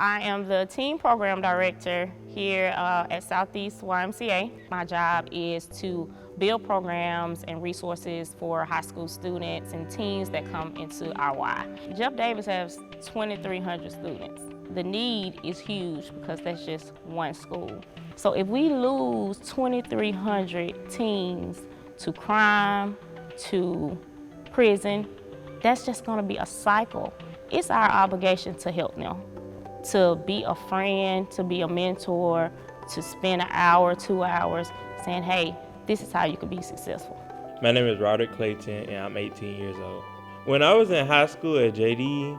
I am the team program director here at Southeast YMCA. My job is to build programs and resources for high school students and teens that come into our Y. Jeff Davis has 2,300 students. The need is huge because that's just one school. So if we lose 2,300 teens to crime, to prison, that's just gonna be a cycle. It's our obligation to help them, to be a friend, to be a mentor, to spend an hour, 2 hours saying, hey, this is how you can be successful. My name is Roderick Clayton and I'm 18 years old. When I was in high school at JD,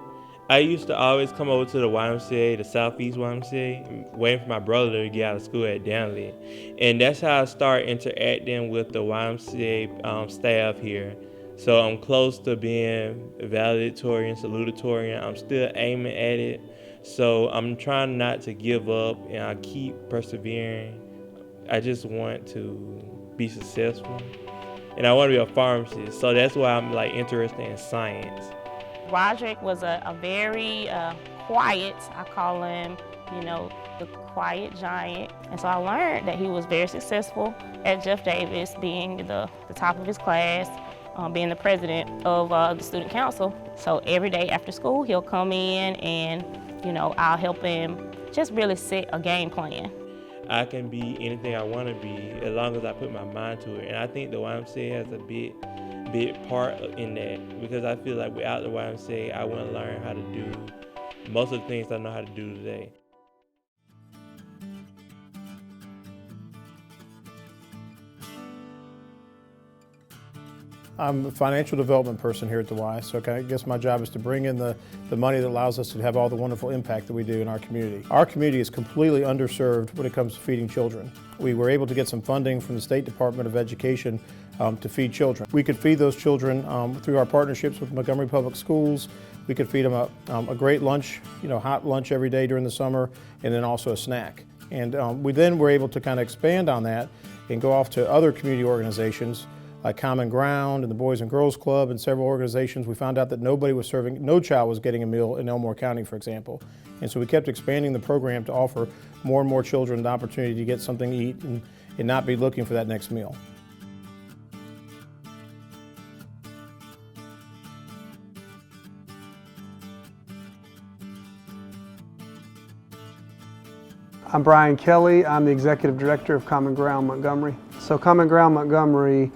I used to always come over to the YMCA, the Southeast YMCA, waiting for my brother to get out of school at Danley. And that's how I started interacting with the YMCA staff here. So I'm close to being valedictorian, salutatorian. I'm still aiming at it. So I'm trying not to give up and I keep persevering. I just want to be successful. And I want to be a pharmacist. So that's why I'm interested in science. Roderick was a very quiet, I call him, the quiet giant. And so I learned that he was very successful at Jeff Davis, being the top of his class, being the president of the student council. So every day after school, he'll come in and, I'll help him just really set a game plan. I can be anything I want to be as long as I put my mind to it. And I think the YMCA has a big part in that, because I feel like without the YMCA, I wouldn't learn how to do most of the things I know how to do today. I'm a financial development person here at the Y, so I guess my job is to bring in the money that allows us to have all the wonderful impact that we do in our community. Our community is completely underserved when it comes to feeding children. We were able to get some funding from the State Department of Education to feed children. We could feed those children through our partnerships with Montgomery Public Schools. We could feed them a great lunch, hot lunch every day during the summer, and then also a snack. And we then were able to kind of expand on that and go off to other community organizations like Common Ground and the Boys and Girls Club and several organizations. We found out that no child was getting a meal in Elmore County, for example. And so we kept expanding the program to offer more and more children the opportunity to get something to eat and not be looking for that next meal. I'm Brian Kelly. I'm the Executive Director of Common Ground Montgomery. So Common Ground Montgomery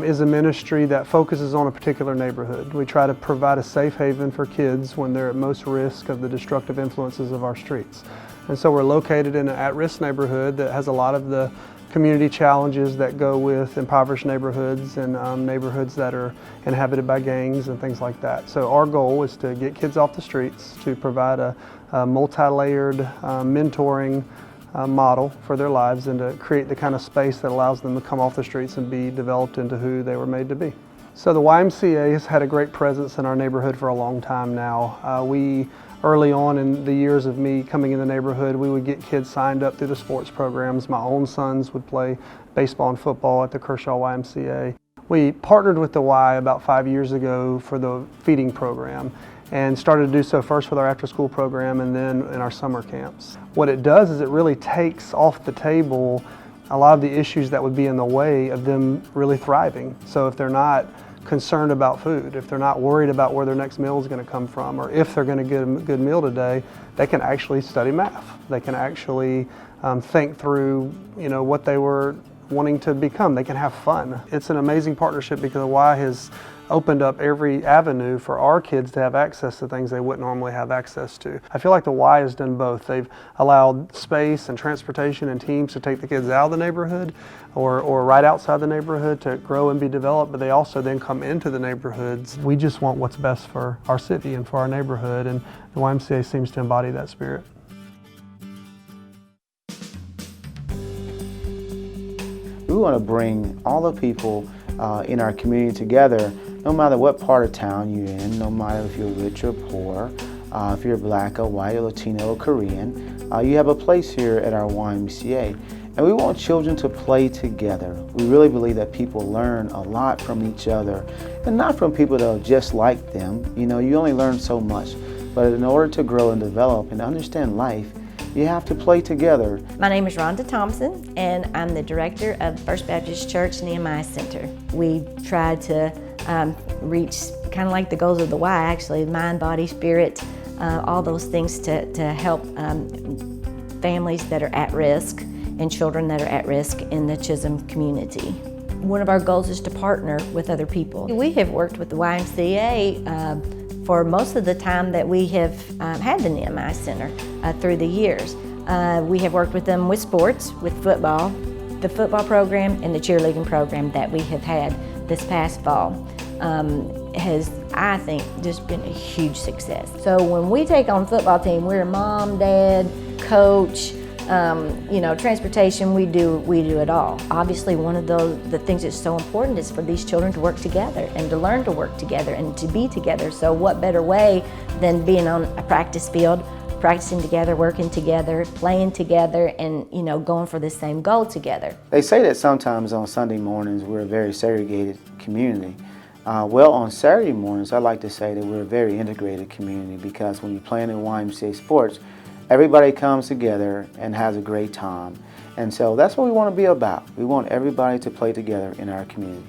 is a ministry that focuses on a particular neighborhood. We try to provide a safe haven for kids when they're at most risk of the destructive influences of our streets. And so we're located in an at-risk neighborhood that has a lot of the community challenges that go with impoverished neighborhoods and neighborhoods that are inhabited by gangs and things like that. So our goal is to get kids off the streets, to provide a multi-layered mentoring model for their lives, and to create the kind of space that allows them to come off the streets and be developed into who they were made to be. So the YMCA has had a great presence in our neighborhood for a long time now. Early on in the years of me coming in the neighborhood, we would get kids signed up through the sports programs. My own sons would play baseball and football at the Kershaw YMCA. We partnered with the Y about 5 years ago for the feeding program, and started to do so first with our after-school program and then in our summer camps. What it does is it really takes off the table a lot of the issues that would be in the way of them really thriving. So if they're not concerned about food, if they're not worried about where their next meal is going to come from, or if they're going to get a good meal today, they can actually study math. They can actually think through what they were wanting to become. They can have fun. It's an amazing partnership because the Y has opened up every avenue for our kids to have access to things they wouldn't normally have access to. I feel like the Y has done both. They've allowed space and transportation and teams to take the kids out of the neighborhood or right outside the neighborhood to grow and be developed, but they also then come into the neighborhoods. We just want what's best for our city and for our neighborhood, and the YMCA seems to embody that spirit. We want to bring all the people in our community together, no matter what part of town you're in, no matter if you're rich or poor, if you're black or white or Latino or Korean, you have a place here at our YMCA. And we want children to play together. We really believe that people learn a lot from each other, and not from people that are just like them. You only learn so much. But in order to grow and develop and understand life, you have to play together. My name is Rhonda Thompson, and I'm the director of First Baptist Church Nehemiah Center. We try to reach kind of like the goals of the Y, actually, mind, body, spirit, all those things to help families that are at risk and children that are at risk in the Chisholm community. One of our goals is to partner with other people. We have worked with the YMCA for most of the time that we have had the Nehemiah Center through the years. We have worked with them with sports, with football, the football program and the cheerleading program that we have had this past fall has, I think, just been a huge success. So when we take on football team, we're mom, dad, coach, transportation, we do it all. Obviously, one of the things that's so important is for these children to work together and to learn to work together and to be together. So what better way than being on a practice field, practicing together, working together, playing together, and going for the same goal together. They say that sometimes on Sunday mornings we're a very segregated community. Well, on Saturday mornings, I like to say that we're a very integrated community, because when you're playing in YMCA sports, everybody comes together and has a great time. And so that's what we want to be about. We want everybody to play together in our community.